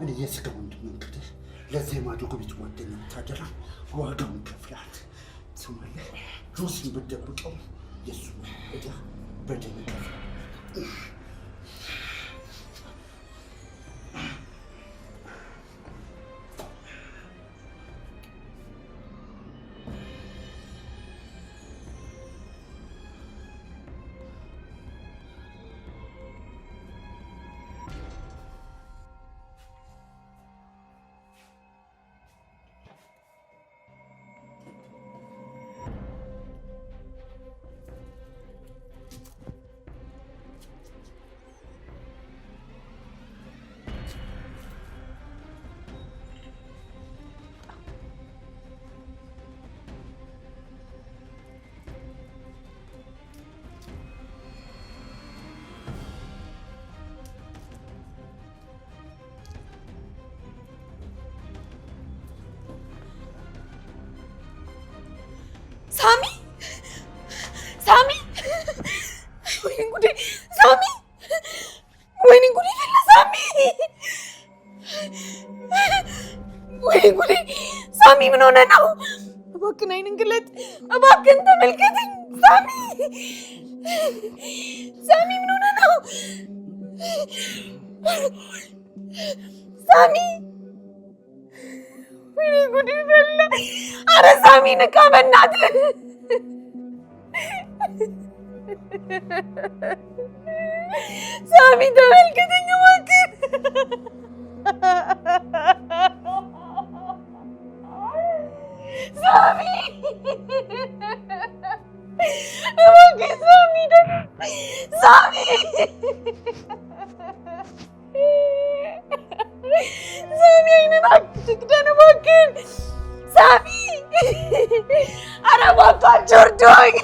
እኔ የስጋ ወንድም እንግዲህ ለዚህ ማዶጎ ቤት ጓደኛ ታደራ ዋጋውን ከፍላት ትሰማለህ። ጆሲን ብትደብቀው የሱ እዳ በደም ይከፍላል። ሳሚ ሳሚ ወይኔ ጉዴ ሳሚ ወይኔ ጉዴ ፈላ ሳሚ ወይኔ ጉዴ ሳሚ ምን ሆነ ነው? እባክህን አይንን ግለጥ፣ እባክህን ተመልከተኝ ሳሚ ሳሚ ምን ሆነ ነው? ሳሚ ወይኔ ጉዴ ፈላ። ኧረ ሳሚ ንቃ በእናትህ ሳሚ ተመልከተኝ እባክህ ሳሚ እባክህ ሳሚ ሳሚ ሳሚ አይንን አትክደን እባክህን ሳሚ ኧረ እባካችሁ እርዱኝ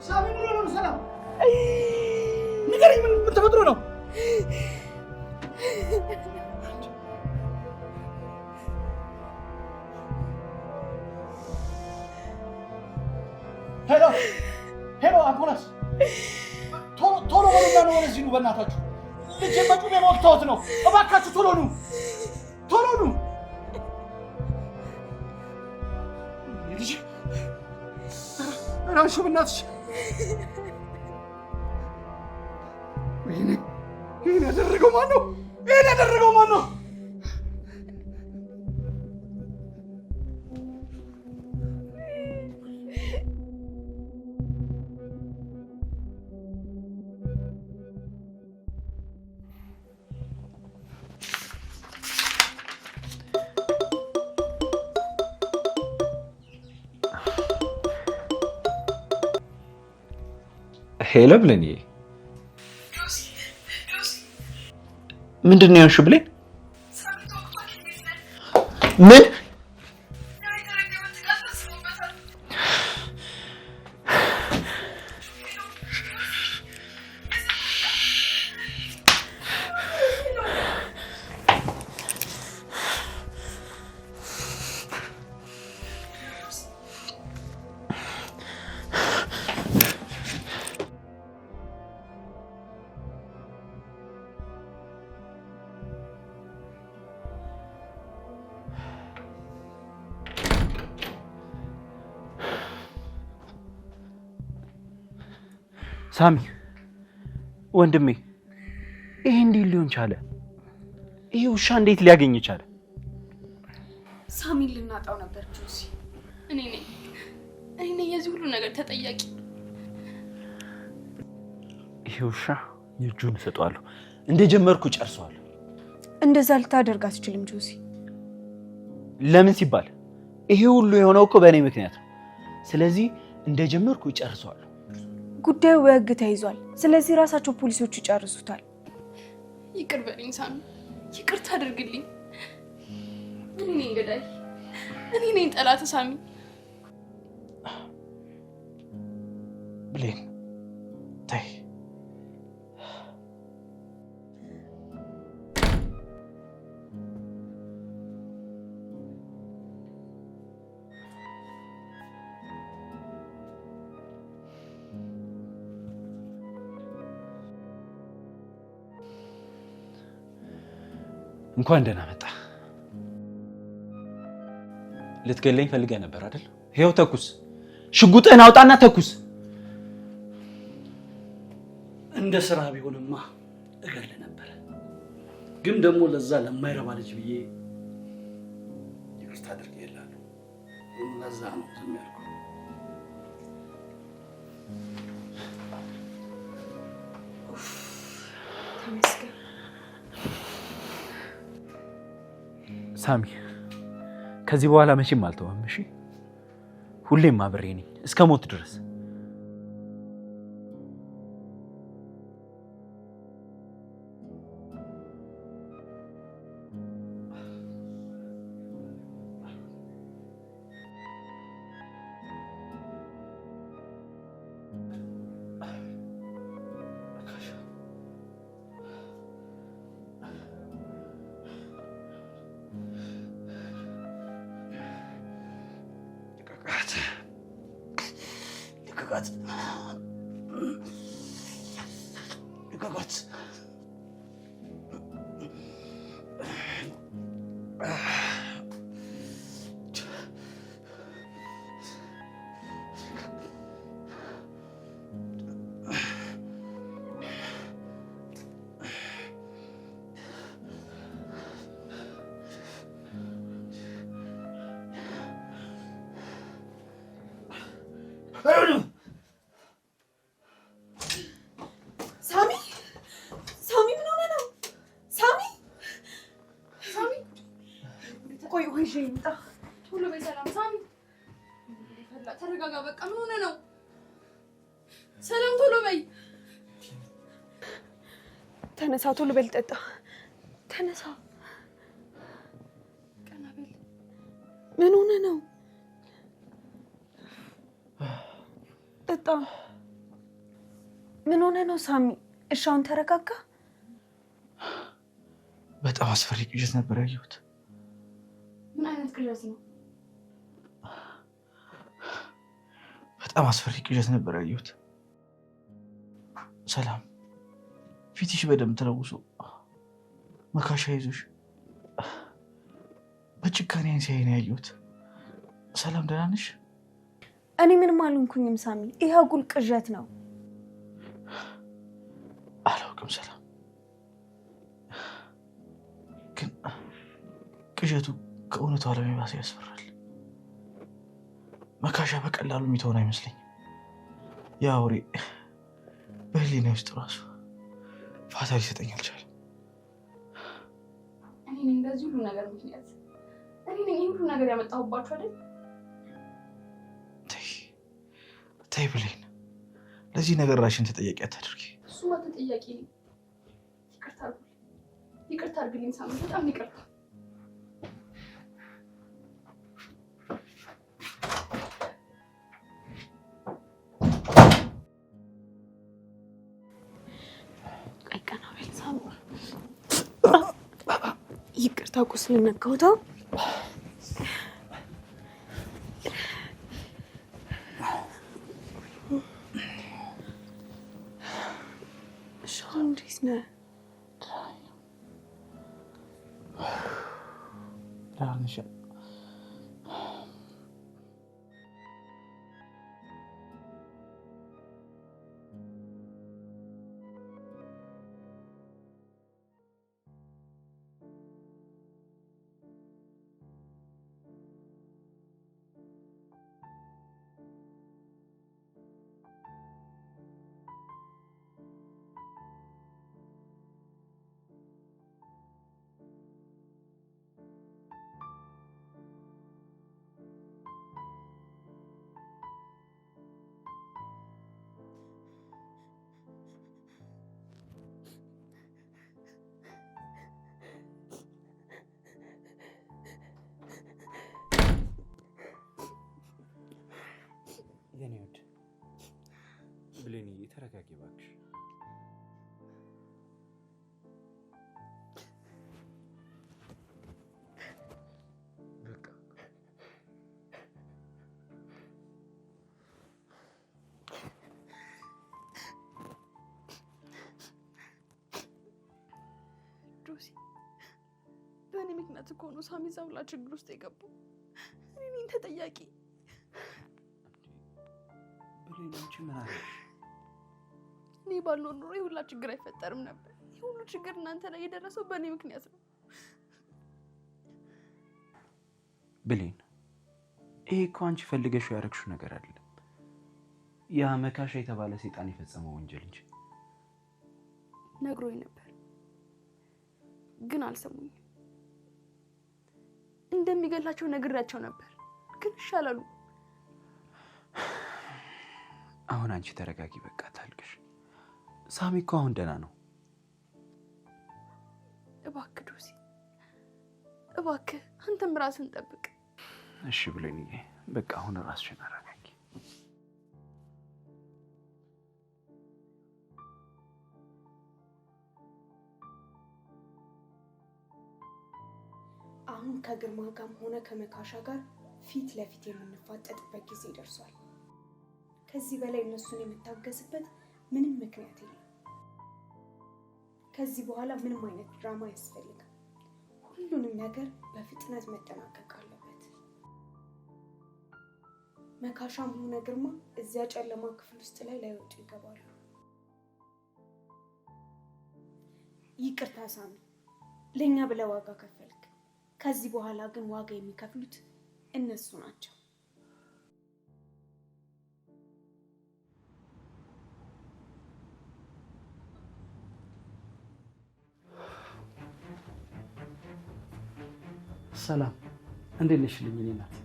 ሳሚ ምን ሆነ ነው? ሰላም ንገረኝ፣ ምን ተፈጥሮ ነው? ሄሎ ሄሎ፣ አምቡላንስ ቶሎ በሉና ነው ወደዚህ ኑ፣ በእናታችሁ ልጄ በጩቤ ወቅተውት ነው። እባካችሁ ቶሎ ኑ፣ ቶሎ ኑ። ልጄ ራሱ በእናትሽ ይሄን ያደረገው ማን ነው? ይሄን ያደረገው ማን ነው? ሄሎ ብሌን፣ ምንድን ነው ያልሽው? ብሌን ምን? ሳሚ ወንድሜ፣ ይሄ እንዴት ሊሆን ቻለ? ይሄ ውሻ እንዴት ሊያገኝ ቻለ? ሳሚን ልናጣው ነበር ጆሲ። እኔ ነኝ የዚህ ሁሉ ነገር ተጠያቂ። ይሄ ውሻ የእጁን እሰጠዋለሁ፣ እንደጀመርኩ ጨርሰዋለሁ። እንደዛ ልታደርግ አትችልም ጆሲ። ለምን ሲባል ይሄ ሁሉ የሆነው እኮ በእኔ ምክንያት ነው። ስለዚህ እንደጀመርኩ ጨርሰዋለሁ። ጉዳዩ በሕግ ተይዟል። ስለዚህ ራሳቸው ፖሊሶቹ ይጨርሱታል። ይቅር በለኝ ሳሚ፣ ይቅርታ አድርግልኝ። እኔ ነኝ ገዳይ፣ እኔ ነኝ ጠላት ሳሚ። ብሌን ተይ። እንኳን ደህና መጣ። ልትገለኝ ፈልገህ ነበር አይደል? ይኸው ተኩስ። ሽጉጥህን አውጣና ተኩስ። እንደ ስራ ቢሆንማ እገል ነበር፣ ግን ደግሞ ለዛ ለማይረባ ልጅ ብዬ ይቅርታ አድርጌልሃለሁ። ለዛ ነው ዝም ያልኩህ። ተመስገን ሳሚ። ከዚህ በኋላ መቼም አልተወም። እሺ፣ ሁሌም አብሬ ነኝ እስከ ሞት ድረስ። ልቀቃት። ቶሎ በይ ሰላም። ሳሚ ተረጋጋ። በቃ ምን ሆነ ነው? ሰላም ቶሎ በይ። ተነሳ፣ ቶሎ በል ጠጣ። ተነሳ፣ ቀና በል። ምን ሆነ ነው? ጠጣ። ምን ሆነ ነው ሳሚ? እሺ አሁን ተረጋጋ። በጣም አስፈሪ ቅዠት ነበር ያየሁት። ምን አይነት ቅዠት ነው? በጣም አስፈሪ ቅዠት ነበር ያየሁት። ሰላም ፊትሽ በደንብ ተለውሶ መካሻ ይዞሽ በጭካኔ ሲያይ ነው ያየሁት። ሰላም ደህና ነሽ? እኔ ምንም አልሆንኩኝም ሳሚ። ይሄ አጉል ቅዠት ነው። አላውቅም ሰላም፣ ግን ቅዠቱ ከእውነቱ ዓለም የባሰ ያስፈራል። መካሻ በቀላሉ የሚተውን አይመስለኝም። ያ ወሬ በህሊና ውስጥ ራሱ ፋታ ሊሰጠኝ አልቻለም። እኔ ነኝ እንደዚህ ሁሉ ነገር ምክንያት። እኔ ነኝ ይሄን ሁሉ ነገር ያመጣሁባችሁ አይደል? ተይ ብሌን፣ ለዚህ ነገር ራሽን ተጠያቂ አታድርጊ። እሱማ ተጠያቂ ነኝ። ይቅርታ አድርግልኝ ሳሚ፣ በጣም ይቅርታ። ይቅርታ ቁስል ነካሁት። እንዴት ነህ? የኔ ውድ ብሌንዬ ተረጋጊ እባክሽ። በቃ ጆሲ ምክንያት እኮ ነው ሳሚ ዘውላ ችግር ውስጥ የገባው። እኔ ነኝ ተጠያቂ። ብሌኖች ምን አለሽ? እኔ ባልኖር ኖሮ ይሁላ ችግር አይፈጠርም ነበር። ይሁሉ ችግር እናንተ ላይ የደረሰው በእኔ ምክንያት ነው። ብሌን ይሄ እኮ አንቺ ፈልገሽው ያደረግሽው ነገር አይደለም። ያ መካሻ የተባለ ሰይጣን የፈጸመው ወንጀል እንጂ። ነግሮኝ ነበር ግን አልሰሙኝም። እንደሚገላቸው ነግሬያቸው ነበር ግን ይሻላሉ። አሁን አንቺ ተረጋጊ፣ በቃ ታልቅሽ። ሳሚ እኮ አሁን ደህና ነው። እባክህ ዶሲ፣ እባክህ አንተም ራስን ጠብቅ። እሺ ብሌንዬ፣ በቃ አሁን ራስሽን አረጋጊ። አሁን ከግርማ ጋርም ሆነ ከመካሻ ጋር ፊት ለፊት የምንፋጠጥበት ጊዜ ደርሷል። ከዚህ በላይ እነሱን የምታገስበት ምንም ምክንያት የለም። ከዚህ በኋላ ምንም አይነት ድራማ አያስፈልግም። ሁሉንም ነገር በፍጥነት መጠናቀቅ አለበት። መካሻም ሆነ ግርማ እዚያ ጨለማ ክፍል ውስጥ ላይወጡ ይገባሉ። ይቅርታ ሳሚ፣ ለኛ ብለህ ዋጋ ከፈልክ። ከዚህ በኋላ ግን ዋጋ የሚከፍሉት እነሱ ናቸው። ሰላም፣ እንዴት ነሽ? ልኝ እኔ ናት።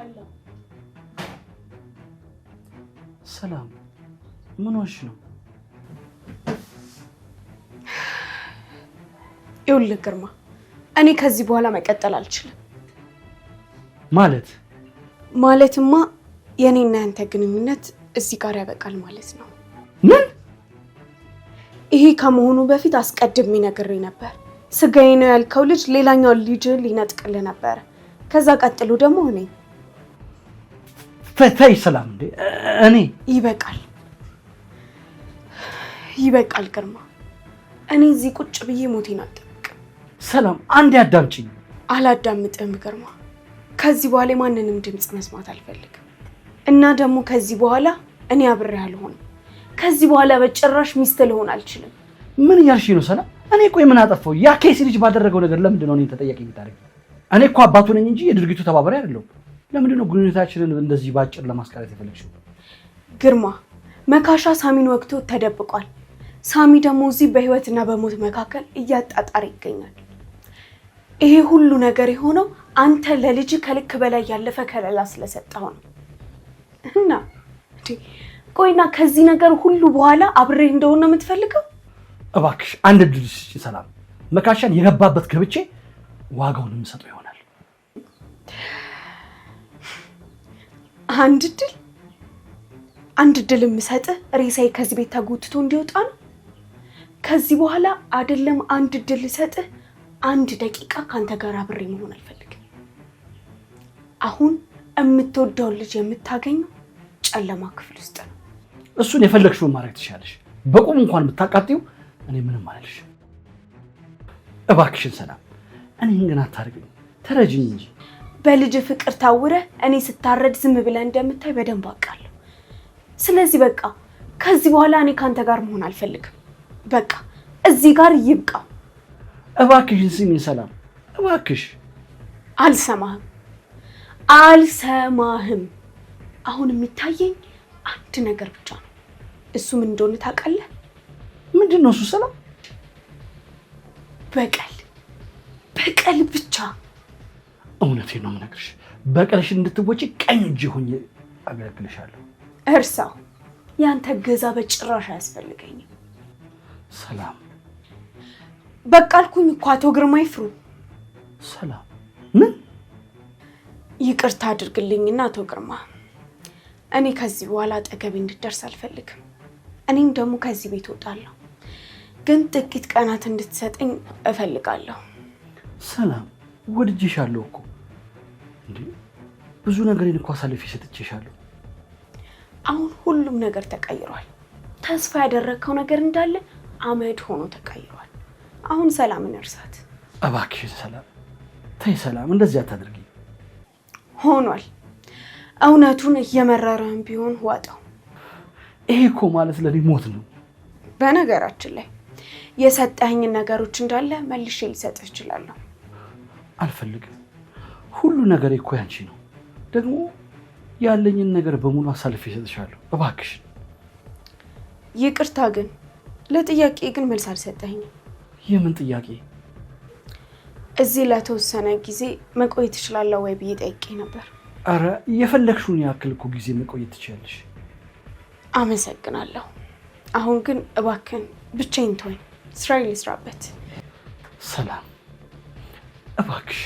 አላህ ሰላም፣ ምን ሆንሽ ነው? ይኸውልህ ግርማ፣ እኔ ከዚህ በኋላ መቀጠል አልችልም። ማለትማ የኔና ያንተ ግንኙነት እዚህ ጋር ያበቃል ማለት ነው። ምን? ይሄ ከመሆኑ በፊት አስቀድሜ ነግሬ ነበር። ስጋዬ ነው ያልከው ልጅ ሌላኛው ልጅ ሊነጥቅልህ ነበር። ከዛ ቀጥሎ ደግሞ እኔ። ፈታይ ሰላም፣ እንዴ እኔ ይበቃል ግርማ። እኔ እዚህ ቁጭ ብዬ ሞቴን አልጠብቅም። ሰላም፣ አንዴ አዳምጪኝ። አላዳምጥም ግርማ። ከዚህ በኋላ ማንንም ድምጽ መስማት አልፈልግም። እና ደግሞ ከዚህ በኋላ እኔ አብሬ አልሆንም። ከዚህ በኋላ በጭራሽ ሚስት ልሆን አልችልም። ምን እያልሽ ነው ሰላም? እኔ ቆይ ምን አጠፋው? ያ ኬሲ ልጅ ባደረገው ነገር ለምንድን ነው እኔን ተጠያቂ የምታደርጊው? እኔ እኮ አባቱ ነኝ እንጂ የድርጊቱ ተባባሪ አይደለሁም። ለምንድን ነው ግንኙነታችንን እንደዚህ ባጭር ለማስቀረት የፈለግሽው? ግርማ፣ መካሻ ሳሚን ወቅቶ ተደብቋል። ሳሚ ደግሞ እዚህ በህይወትና በሞት መካከል እያጣጣረ ይገኛል። ይሄ ሁሉ ነገር የሆነው አንተ ለልጅ ከልክ በላይ ያለፈ ከለላ ስለሰጠው ነው። እና ቆይና ከዚህ ነገር ሁሉ በኋላ አብሬ እንደሆነ ነው የምትፈልገው? እባክሽ አንድ ድል ስጪኝ ሰላም። መካሻን የገባበት ገብቼ ዋጋውን የምሰጠው ይሆናል። አንድ ድል የምሰጥህ ሬሳዬ ከዚህ ቤት ተጎትቶ እንዲወጣ ነው። ከዚህ በኋላ አይደለም አንድ ድል ልሰጥህ፣ 1 ደቂቃ ካንተ ጋር አብሬ መሆን አልፈልግም። አሁን የምትወደውን ልጅ የምታገኘው ጨለማ ክፍል ውስጥ ነው። እሱን የፈለግሽውን ማድረግ ትችላለሽ። በቁም እንኳን ብታቃጥዩ እኔ ምንም አልልሽ። እባክሽን ሰላም፣ እኔን ግን አታርግኝ፣ ተረጅኝ እንጂ። በልጅ ፍቅር ታውረህ እኔ ስታረድ ዝም ብለህ እንደምታይ በደንብ አውቃለሁ። ስለዚህ በቃ ከዚህ በኋላ እኔ ካንተ ጋር መሆን አልፈልግም። በቃ እዚህ ጋር ይብቃ። እባክሽን ስሚኝ ሰላም፣ እባክሽ። አልሰማህም። አሁን የሚታየኝ አንድ ነገር ብቻ ነው። እሱ ምን እንደሆነ ታውቃለህ? ምንድን ነው እሱ ሰላም? በቀል ብቻ። እውነቴን ነው የምነግርሽ። በቀልሽን እንድትወጪ ቀኝ እጅ ሆኜ አገለግልሻለሁ። እርሳው። ያንተ ገዛ በጭራሽ አያስፈልገኝም። ሰላም፣ በቃ አልኩኝ እኮ አቶ ግርማ ይፍሩ። ሰላም፣ ምን? ይቅርታ አድርግልኝና አቶ ግርማ፣ እኔ ከዚህ በኋላ አጠገቤ እንድትደርስ አልፈልግም። እኔም ደግሞ ከዚህ ቤት እወጣለሁ፣ ግን ጥቂት ቀናት እንድትሰጠኝ እፈልጋለሁ። ሰላም፣ ወድጄሻለሁ እኮ እንዴ! ብዙ ነገሬን እኮ አሳልፌ ሰጥቼሻለሁ። አሁን ሁሉም ነገር ተቀይሯል። ተስፋ ያደረግከው ነገር እንዳለ አመድ ሆኖ ተቀይሯል። አሁን ሰላምን እርሳት። እባክሽ ሰላም ተይ፣ ሰላም እንደዚህ አታድርጊ። ሆኗል። እውነቱን እየመረረህም ቢሆን ዋጣው። ይሄ እኮ ማለት ለኔ ሞት ነው። በነገራችን ላይ የሰጠኸኝን ነገሮች እንዳለ መልሼ ልሰጥህ እችላለሁ። አልፈልግም። ሁሉ ነገር እኮ ያንቺ ነው። ደግሞ ያለኝን ነገር በሙሉ አሳልፌ እሰጥሻለሁ። እባክሽ። ይቅርታ ግን ለጥያቄ ግን መልስ አልሰጠኸኝም። የምን ጥያቄ? እዚህ ለተወሰነ ጊዜ መቆየት እችላለሁ ወይ ብዬ ጠይቄ ነበር። አረ የፈለግሽውን ያክል እኮ ጊዜ መቆየት ትችያለሽ። አመሰግናለሁ። አሁን ግን እባክን ብቻዬን ተወኝ፣ ስራዬን ልስራበት። ሰላም እባክሽ።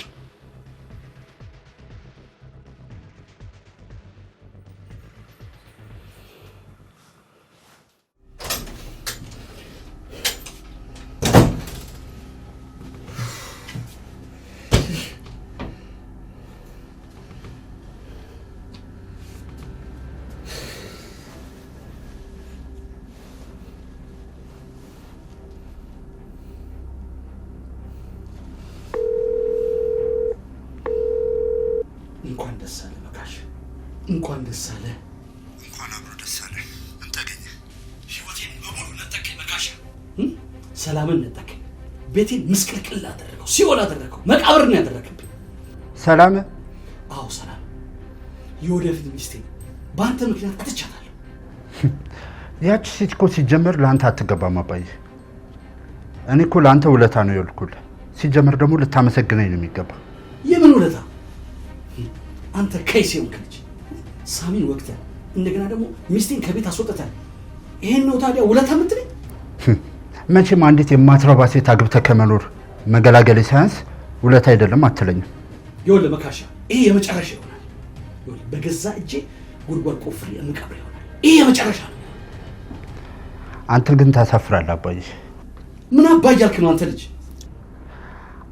እንኳን ደስ አለ መካሽ፣ እንኳን ደስ አለ። እንኳን አብሮ ደስ አለ። ምን ተገኘ? ህይወቴን በሙሉ ነጠቀኝ መካሻ። ሰላምን ነጠቀኝ፣ ቤቴን ምስቅልቅል አደረገው፣ ሲኦል አደረገው፣ መቃብር ነው ያደረገብኝ። ሰላም? አዎ ሰላም፣ የወደፊት ሚስቴን በአንተ ምክንያት አጥቻታለሁ። ያቺ ሴት እኮ ሲጀመር ለአንተ አትገባም አባዬ። እኔ እኮ ለአንተ ውለታ ነው የወልኩልህ። ሲጀመር ደግሞ ልታመሰግነኝ ነው የሚገባ። የምን ውለታ? አንተ ከይሴ ሆንክ ልጅ ሳሚን ወቅተህ እንደገና ደግሞ ሚስቴን ከቤት አስወጥተህ ይሄን ነው ታዲያ ውለታ የምትለኝ? መቼም አንዲት የማትረባ ሴት አግብተህ ከመኖር መገላገል ሳያንስ ውለታ አይደለም አትለኝም። ይኸውልህ መካሻ፣ ይሄ የመጨረሻ ይሆናል። ይኸውልህ በገዛ እጄ ጉድጓድ ቆፍሬ የምቀብር ይሆናል። ይሄ የመጨረሻ ነው። አንተ ግን ታሳፍራለህ አባዬ። ምን አባይ ያልክ ነው አንተ ልጅ?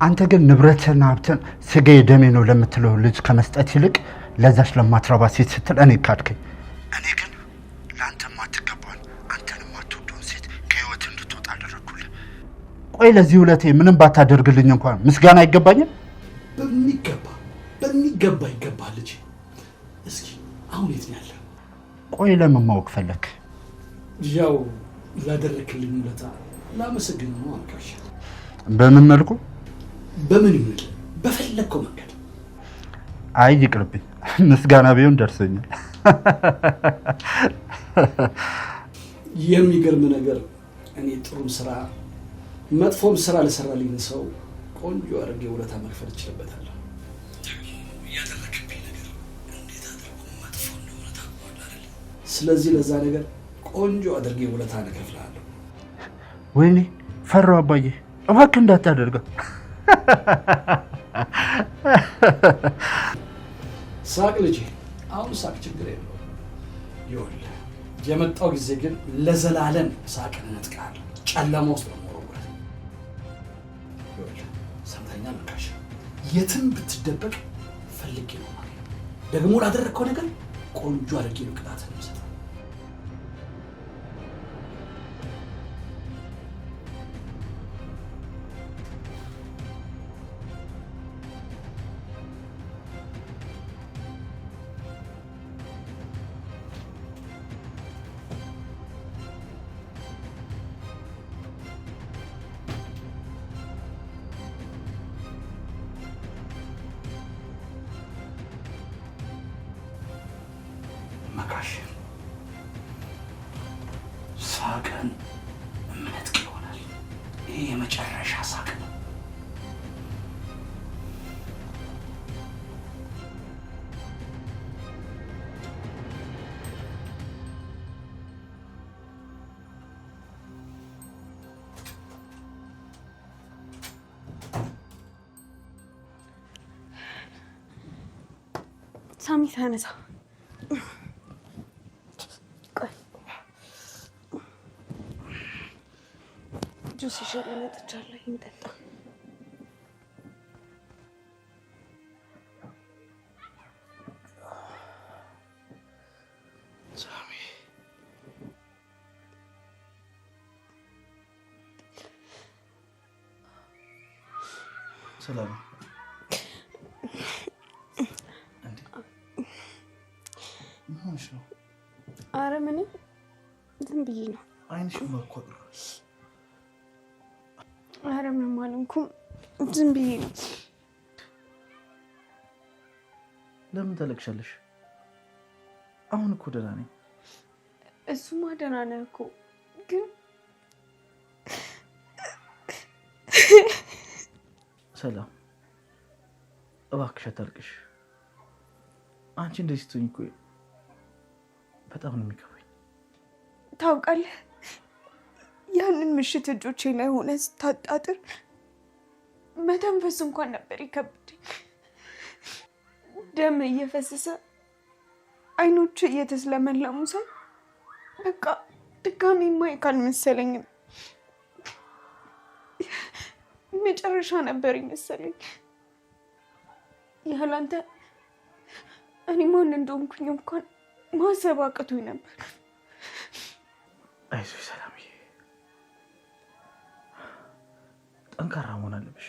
አንተ ግን ንብረትና ሀብትን ስጋዬ ደሜ ነው ለምትለው ልጅ ከመስጠት ይልቅ ለዛች ለማትረባ ሴት ስትል እኔ ካድከኝ። እኔ ግን ለአንተ ማትገባውን አንተን ማትወደውን ሴት ከህይወት እንድትወጣ አደረግኩልህ። ቆይ ለዚህ ውለቴ ምንም ባታደርግልኝ እንኳን ምስጋና አይገባኝም? በሚገባ ይገባል ልጅ። እስኪ አሁን የት ነው ያለው? ቆይ ለምን ማወቅ ፈለክ? ያው ላደረክልኝ ውለታ ላመሰግን ነው አንካሽ። በምን መልኩ? በምን ይሁን በፈለከው መንገድ። አይ ይቅርብኝ፣ ምስጋና ቢሆን ደርሰኛል። የሚገርም ነገር እኔ ጥሩም ስራ መጥፎም ስራ ለሰራልኝ ሰው ቆንጆ አድርጌ ውለታ መክፈል እችልበታለሁ። ያደረክብኝ ነገር እንዴት አድርጎ መጥፎ እንደሆነ ታውቃለህ አይደል? ስለዚህ ለዛ ነገር ቆንጆ አድርጌ ውለታ እከፍልሃለሁ። ወይኔ ፈራሁ አባዬ፣ እባክህ እንዳታደርገው። ሳቅ ልጄ፣ አሁን ሳቅ ችግር የለውም። ይኸውልህ የመጣው ጊዜ ግን ለዘላለም ሳቅን እነጥቅሃለሁ። ጨለማ ውስጥ ነው የምወረውርህ። ይኸውልህ ሰምተኛል መካሻ፣ የትም ብትደበቅ ፈልጌ ነው ማለት ደግሞ ላደረግከው ነገር ቆንጆ አድርጌ ነው ቅጣትህን የምሰጠው። መካሽ ሳቅን እምነጥቅ ይሆናል። ይህ የመጨረሻ ሳቅ ነው። ሳሚ ተነሳ። ጁስ ይዤ መጥቻለሁ፣ እንጠጣ። ሳሚ ሰላም ምን ሆነሽ ነው? አረ ምንም ዝም ብዬ ነው። አይንሽን ማኳሉ። አረ ምንም አልሆንኩም ዝም ብዬ ነው። ለምን ታለቅሻለሽ? አሁን እኮ ደህና ነኝ። እሱማ ደህና ነህ እኮ ግን ሰላም እባክሽ አታልቅሽ። አንቺ እንደዚህ ስትሆኝ እኮ በጣም ነው የሚከፋኝ። ታውቃለህ ያንን ምሽት እጆቼ ላይ ሆነ ስታጣጥር መተንፈስ እንኳን ነበር ይከብደኝ። ደም እየፈሰሰ አይኖች እየተስለመለሙ ሳይ በቃ ድጋሚ ማየት አልመሰለኝም። መጨረሻ ነበር ይመስለኝ። ያላንተ እኔ ማን እንደሆንኩኝ እንኳን ማሰብ አቅቶኝ ነበር። አይዞሽ ሰላምዬ፣ ጠንካራ መሆን አለብሽ።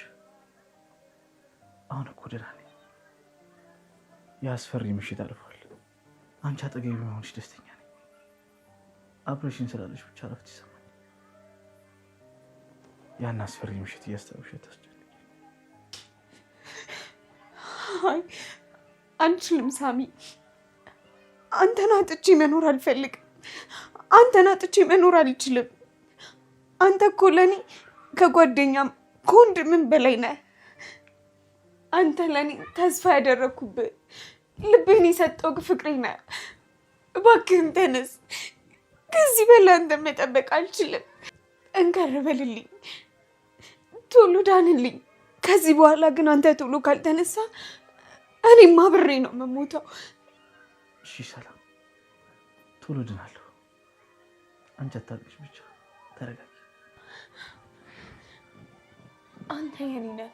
አሁን እኮ ደህና ነኝ። የአስፈሪ ምሽት አልፏል። አንቺ አጠገቢ መሆንሽ ደስተኛ ነኝ። አብረሽኝ ስላለሽ ብቻ እረፍት ይሰማል። ያን አስፈሪ ምሽት እያስታወሽ ታስጨንቂ። አይ አንችልም ሳሚ፣ አንተን አጥቼ መኖር አልፈልግም። አንተን አጥቼ መኖር አልችልም። አንተ እኮ ለእኔ ከጓደኛም ከወንድምም በላይ ነህ። አንተ ለእኔ ተስፋ ያደረግኩብህ ልቤን የሰጠው ፍቅሬ ነህ። እባክህን ተነስ። ከዚህ በላይ አንተን መጠበቅ አልችልም። ጠንከር በልልኝ፣ ቶሎ ዳንልኝ። ከዚህ በኋላ ግን አንተ ቶሎ ካልተነሳ እኔም አብሬ ነው የምሞተው። እሺ ሰላም፣ ቶሎ ድናለሁ። አንቺ አታልቅሽ፣ ብቻ ተረጋጊ። አንተ የኔ ነህ።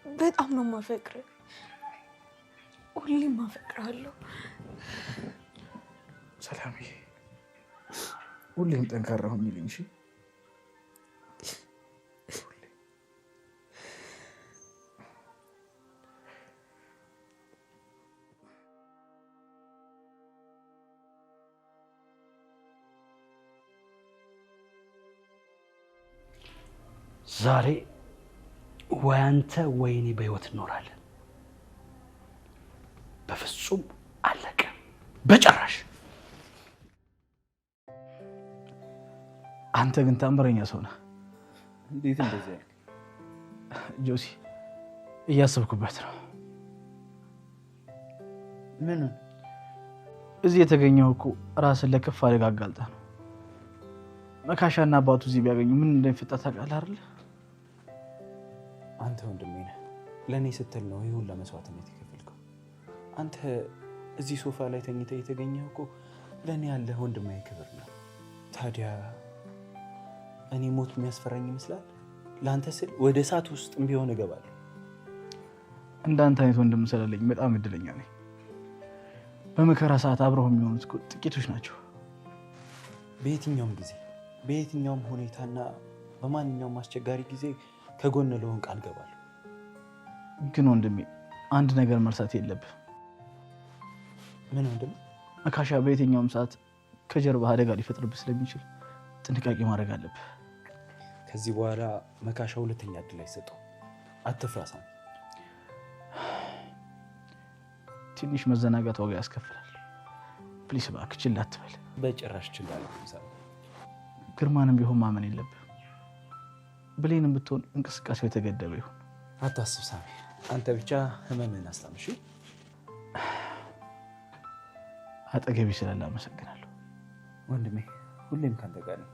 በጣም ነው የማፈቅርህ። ሁሌም አፈቅርሃለሁ። ሰላምዬ፣ ሁሌም ጠንካራ ሁኚልኝ እሺ? ዛሬ ወይ አንተ ወይ እኔ በህይወት እንኖራለን። በፍጹም አለቀ፣ በጭራሽ። አንተ ግን ታምረኛ ሰው ነህ። እንዴት እንደዚህ ያልክ? ጆሲ፣ እያሰብኩበት ነው። ምን? እዚህ የተገኘው እኮ ራስን ለከፍ አደጋ አጋልጠህ ነው። መካሻና አባቱ እዚህ ቢያገኙ ምን እንደሚፈጠር ታውቃለህ አይደል? አንተ ወንድሜ ነህ። ለእኔ ስትል ነው ይሁን ለመስዋዕትነት የከፈልከው። አንተ እዚህ ሶፋ ላይ ተኝተህ የተገኘው እኮ ለእኔ ያለህ ወንድማዊ ክብር ነው። ታዲያ እኔ ሞት የሚያስፈራኝ ይመስላል? ለአንተ ስል ወደ እሳት ውስጥም ቢሆን እገባለሁ። እንዳንተ አይነት ወንድም ስለሌለኝ በጣም እድለኛ ነኝ። በመከራ ሰዓት አብረው የሚሆኑት ጥቂቶች ናቸው። በየትኛውም ጊዜ በየትኛውም ሁኔታና በማንኛውም አስቸጋሪ ጊዜ ከጎን ለሆን ቃል ገባለሁ። ግን ወንድሜ አንድ ነገር መርሳት የለብህ። ምን ወንድሜ? መካሻ በየትኛውም ሰዓት ከጀርባ አደጋ ሊፈጥርብህ ስለሚችል ጥንቃቄ ማድረግ አለብህ። ከዚህ በኋላ መካሻ ሁለተኛ እድል አይሰጠው። አትፍራ ሳሚ። ትንሽ መዘናጋት ዋጋ ያስከፍላል። ፕሊስ እባክህ ችላ አትበል። በጭራሽ ችላ አልልም። ግርማንም ቢሆን ማመን የለብህ። ብሌንም ብትሆን እንቅስቃሴው የተገደበ ይሁን። አታስብ ሳሚ፣ አንተ ብቻ ህመምህን አስታምሽ። አጠገቢ ስላለ አመሰግናለሁ ወንድሜ። ሁሌም ካንተ ጋር ነኝ።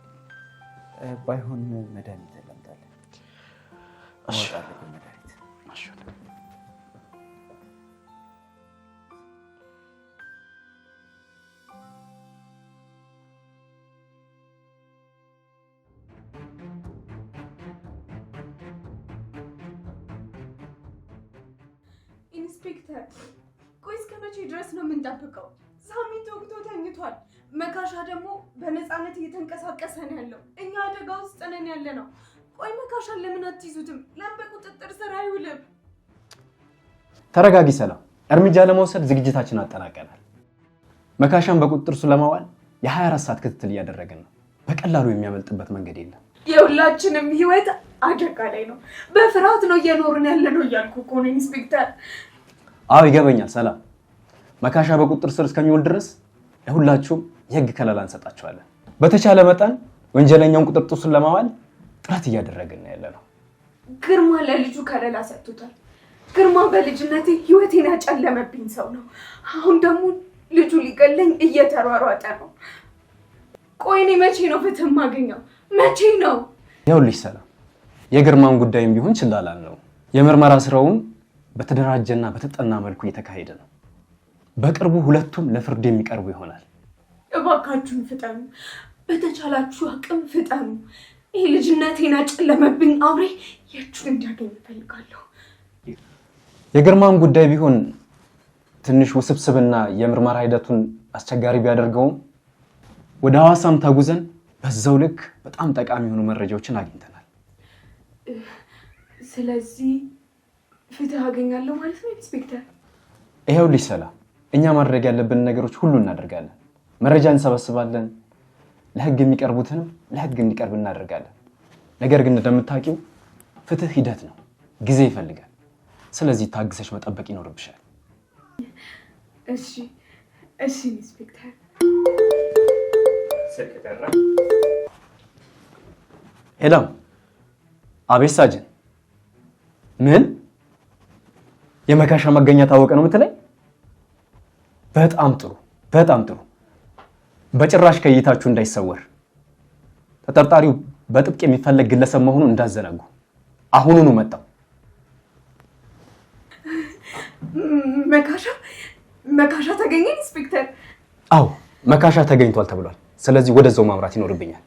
ባይሆን መድኃኒት ለምታለህ። አወጣለሁ መድኃኒት። ኢንስፔክተር፣ ቆይ እስከ መቼ ድረስ ነው የምንጠብቀው? ሳሚ ተወግቶ ተኝቷል። መካሻ ደግሞ በነፃነት እየተንቀሳቀሰ ነው ያለው። እኛ አደጋ ውስጥ ነን ያለ ነው። ቆይ መካሻን ለምን አትይዙትም? ለምን በቁጥጥር ስር አይውልም። ተረጋጊ ሰላም። እርምጃ ለመውሰድ ዝግጅታችን አጠናቀናል። መካሻን በቁጥጥር ስር ለማዋል የ24 ሰዓት ክትትል እያደረግን ነው። በቀላሉ የሚያመልጥበት መንገድ የለም። የሁላችንም ህይወት አደጋ ላይ ነው። በፍርሃት ነው እየኖርን ያለነው እያልኩ እኮ ነው ኢንስፔክተር። አዎ ይገበኛል ሰላም። መካሻ በቁጥጥር ስር እስከሚውል ድረስ ለሁላችሁም የህግ ከለላ እንሰጣችኋለን። በተቻለ መጠን ወንጀለኛውን ቁጥጥር ስር ለማዋል ጥረት እያደረግን ነው ያለነው። ግርማ ለልጁ ከለላ ሰጥቶታል። ግርማ በልጅነቴ ህይወቴን ያጨለመብኝ ሰው ነው። አሁን ደግሞ ልጁ ሊገለኝ እየተሯሯጠ ነው። ቆይ እኔ መቼ ነው ፍትህ የማገኘው? መቼ ነው? ይኸውልሽ ሰላም፣ የግርማን ጉዳይም ቢሆን ችላላል ነው። የምርመራ ስራውን በተደራጀና በተጠና መልኩ እየተካሄደ ነው። በቅርቡ ሁለቱም ለፍርድ የሚቀርቡ ይሆናል። እባካችሁን ፍጠኑ፣ በተቻላችሁ አቅም ፍጠኑ። ይህ ልጅነቴን ያጨለመብኝ አውሬ የእጁን እንዲያገኝ እፈልጋለሁ። የግርማን ጉዳይ ቢሆን ትንሽ ውስብስብና የምርመራ ሂደቱን አስቸጋሪ ቢያደርገውም ወደ ሐዋሳም ተጉዘን በዛው ልክ በጣም ጠቃሚ የሆኑ መረጃዎችን አግኝተናል። ስለዚህ ፍትህ አገኛለሁ ማለት ነው ኢንስፔክተር? ይኸውልሽ ሰላም፣ እኛ ማድረግ ያለብን ነገሮች ሁሉ እናደርጋለን። መረጃ እንሰበስባለን፣ ለህግ የሚቀርቡትንም ለህግ እንዲቀርብ እናደርጋለን። ነገር ግን እንደምታውቂው ፍትህ ሂደት ነው፣ ጊዜ ይፈልጋል። ስለዚህ ታግሰሽ መጠበቅ ይኖርብሻል። እሺ ኢንስፔክተር። ሄሎ። አቤት ሳጅን። ምን? የመካሻ መገኛ ታወቀ ነው የምትለኝ? በጣም ጥሩ በጣም ጥሩ። በጭራሽ ከእይታችሁ እንዳይሰወር። ተጠርጣሪው በጥብቅ የሚፈለግ ግለሰብ መሆኑን እንዳዘነጉ። አሁኑኑ መጣው። መካሻ ተገኘ ኢንስፔክተር? አዎ መካሻ ተገኝቷል ተብሏል። ስለዚህ ወደዛው ማምራት ይኖርብኛል።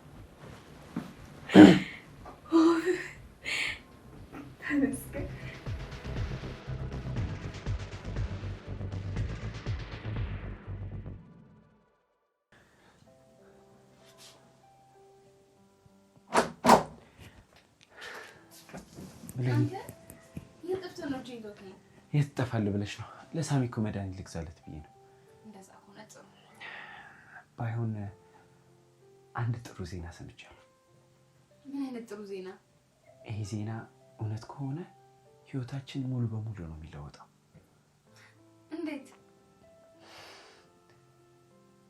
የት ትጠፋለህ ብለሽ ነው? ለሳሚ እኮ መድኃኒት ልግዛለት ብዬ ነው። እንደዛ ሆነ ጥሩ። ባይሆን አንድ ጥሩ ዜና ሰምቻለሁ። ምን አይነት ጥሩ ዜና? ይሄ ዜና እውነት ከሆነ ህይወታችን ሙሉ በሙሉ ነው የሚለወጠው። እንዴት?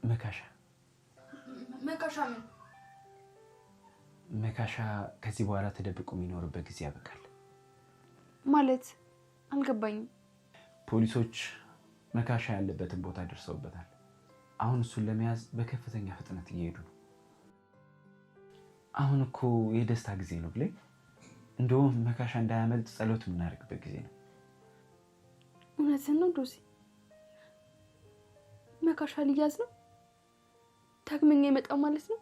መካሻ ምን? መካሻ ከዚህ በኋላ ተደብቆ የሚኖርበት ጊዜ ያበቃል። ማለት አልገባኝም። ፖሊሶች መካሻ ያለበትን ቦታ ደርሰውበታል። አሁን እሱን ለመያዝ በከፍተኛ ፍጥነት እየሄዱ ነው። አሁን እኮ የደስታ ጊዜ ነው ብለኝ፣ እንደውም መካሻ እንዳያመልጥ ጸሎት የምናደርግበት ጊዜ ነው። እውነትን ነው ዶሲ? መካሻ ሊያዝ ነው? ዳግመኛ ይመጣው ማለት ነው?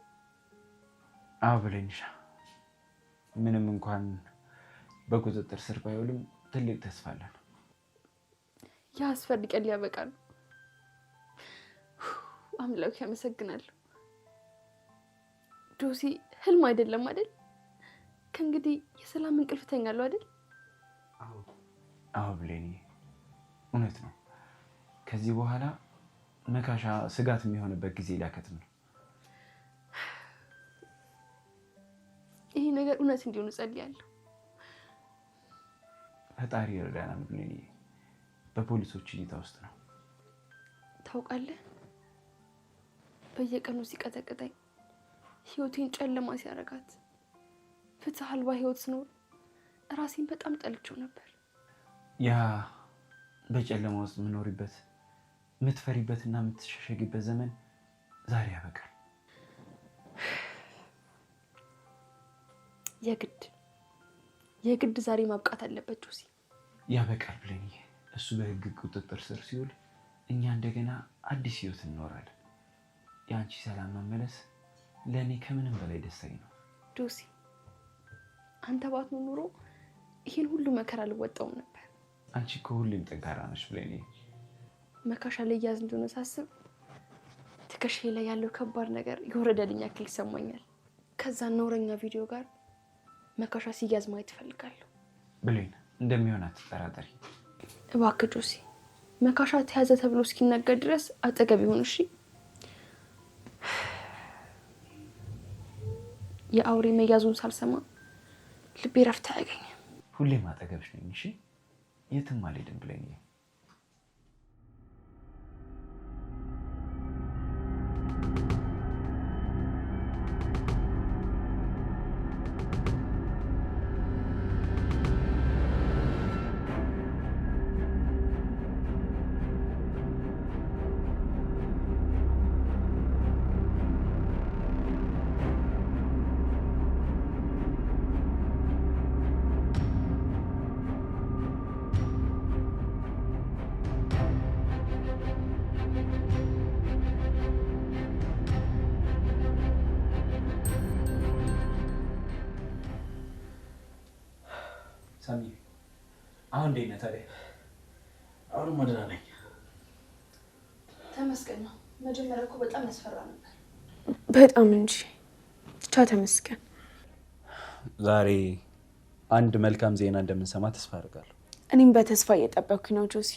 አዎ ብለኝሻ። ምንም እንኳን በቁጥጥር ስር ባይውልም ትልቅ ተስፋ አለን። ያስፈልቀን ሊያበቃል። አምላክ ያመሰግናለሁ። ዶሲ ህልም አይደለም አይደል? ከእንግዲህ የሰላም እንቅልፍ ተኛለሁ አይደል? አዎ ብሌኒ፣ እውነት ነው። ከዚህ በኋላ መካሻ ስጋት የሚሆንበት ጊዜ ሊያከትም ነው። ይሄ ነገር እውነት እንዲሆን ጸልያለሁ። ፈጣሪ ይርዳናል ብሌኒ። በፖሊሶች እይታ ውስጥ ነው። ታውቃለህ፣ በየቀኑ ሲቀጠቅጠኝ፣ ህይወቴን ጨለማ ሲያረጋት፣ ፍትህ አልባ ህይወት ስኖር ራሴን በጣም ጠልቼው ነበር። ያ በጨለማ ውስጥ የምኖሪበት የምትፈሪበትና የምትሸሸጊበት ዘመን ዛሬ ያበቃል። የግድ ዛሬ ማብቃት አለበት ጆሲ። ያበቃል ብለኝ እሱ በህግ ቁጥጥር ስር ሲውል እኛ እንደገና አዲስ ህይወት እንኖራለን። የአንቺ ሰላም መመለስ ለእኔ ከምንም በላይ ደስታዬ ነው። ጆሲ፣ አንተ ባትኖር ኖሮ ይህን ሁሉ መከራ አልወጣውም ነበር። አንቺ እኮ ሁሌም ጠንካራ ነሽ ብለኝ። መካሻ ላይ ያዝ እንደሆነ ሳስብ ትከሻዬ ላይ ያለው ከባድ ነገር የወረደልኝ ያክል ይሰማኛል። ከዛ ነውረኛ ቪዲዮ ጋር መካሻ ሲያዝ ማየት እፈልጋለሁ። ብሌን እንደሚሆን አትጠራጠሪ። እባክህ ጆሲ፣ መካሻ ተያዘ ተብሎ እስኪነገር ድረስ አጠገብ ይሁን እሺ። የአውሬ መያዙን ሳልሰማ ልቤ ረፍት አያገኝም። ሁሌም አጠገብሽ ነኝ እሺ። የትም አልሄድም ብሌን። ሳሚ አሁን እንዴት ነህ ታዲያ? አሁን ደህና ነኝ። ተመስገን ነው። መጀመሪያ እኮ በጣም ያስፈራ ነበር። በጣም እንጂ ብቻ ተመስገን። ዛሬ አንድ መልካም ዜና እንደምንሰማ ተስፋ አድርጋለሁ። እኔም በተስፋ እየጠበቅኩኝ ነው ጆሲ።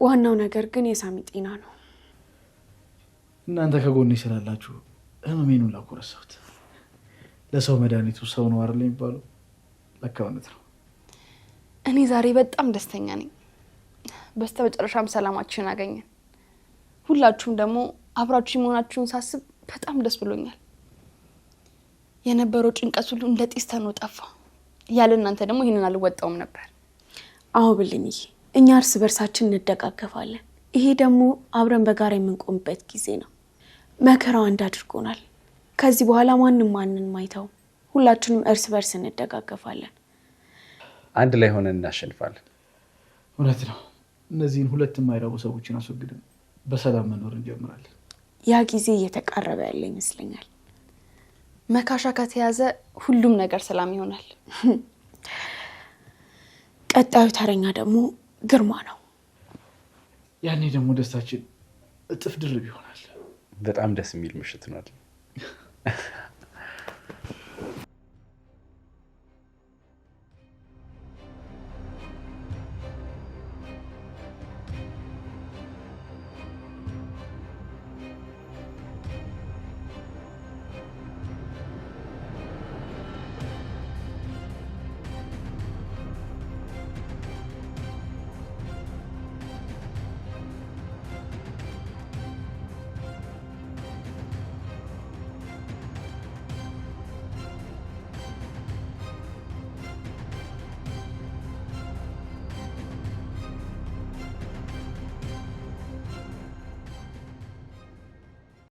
ዋናው ነገር ግን የሳሚ ጤና ነው። እናንተ ከጎኔ ስላላችሁ ህመሜን ሁላ እኮ ረሳሁት። ለሰው መድኃኒቱ ሰው ነው አይደል የሚባለው? ለካ እውነት ነው። እኔ ዛሬ በጣም ደስተኛ ነኝ። በስተመጨረሻም ሰላማችንን አገኘን። ሁላችሁም ደግሞ አብራችሁ መሆናችሁን ሳስብ በጣም ደስ ብሎኛል። የነበረው ጭንቀት ሁሉ እንደ ጢስ ተኖ ጠፋ። ያለ እናንተ ደግሞ ይህንን አልወጣውም ነበር። አዎ ብልንዬ፣ እኛ እርስ በርሳችን እንደጋገፋለን። ይሄ ደግሞ አብረን በጋራ የምንቆምበት ጊዜ ነው። መከራው አንድ አድርጎናል። ከዚህ በኋላ ማንም ማንን ማይተው፣ ሁላችንም እርስ በርስ እንደጋገፋለን። አንድ ላይ ሆነን እናሸንፋለን። እውነት ነው። እነዚህን ሁለት የማይረቡ ሰዎችን አስወግደን በሰላም መኖር እንጀምራለን። ያ ጊዜ እየተቃረበ ያለ ይመስለኛል። መካሻ ከተያዘ ሁሉም ነገር ሰላም ይሆናል። ቀጣዩ ተረኛ ደግሞ ግርማ ነው። ያኔ ደግሞ ደስታችን እጥፍ ድርብ ይሆናል። በጣም ደስ የሚል ምሽት ነው።